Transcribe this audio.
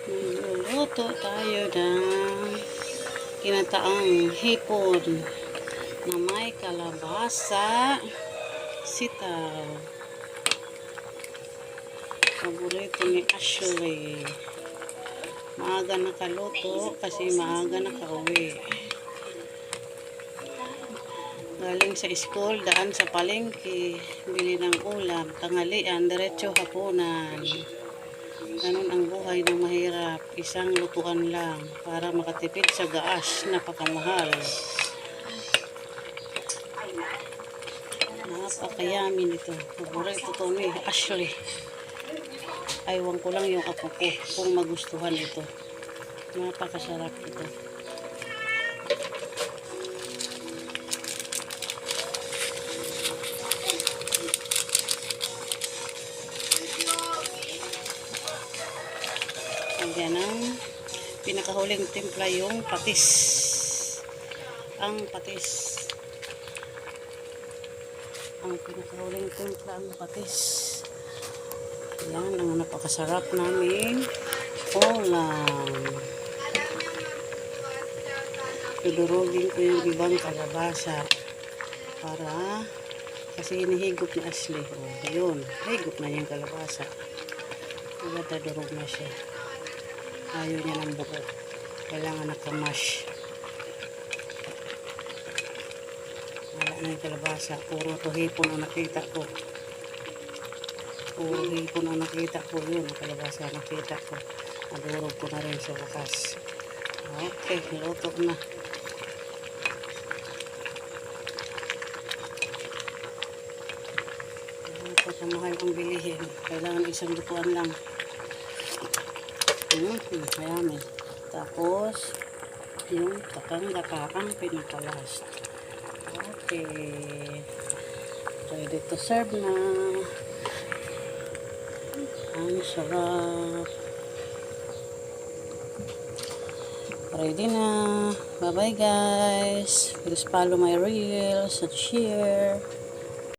Magluluto tayo ng kinataang hipon na may kalabasa, sitaw. Paborito ni Ashley. Maaga nakaluto kasi maaga nakauwi. Galing sa school, daan sa palengke, bili ng ulam, tanghalian, diretso hapunan. Ganun ang buhay ng mahirap. Isang lutuan lang para makatipid sa gaas. Napakamahal. Napakayami nito. Paborito to ni Ashley. Aywan ko lang yung apo ko kung magustuhan ito. Napakasarap ito. Lagyan ng pinakahuling timpla yung patis. Ang patis. Ang pinakahuling timpla ang patis. Yan ang napakasarap naming ulam. Dudurugin ko yung ibang kalabasa para kasi hinihigop ni Ashley. Oh, yun. Higop na yung kalabasa. Dadurog na siya. Ayaw niya ng buo. Kailangan nakamash. Wala na yung kalabasa. Puro to hipon ang nakita ko. Puro hipon ang nakita ko. Yun, ang kalabasa nakita ko. Nadurog ko na rin sa wakas. Okay, luto na. Pagkamahal ang bilihin. Kailangan isang lutuan lang. Ayan. Tapos, yung kakang pinakalas. Okay. Ready to serve na. Ang sarap. Ready na. Bye-bye guys. Please follow my reels and share.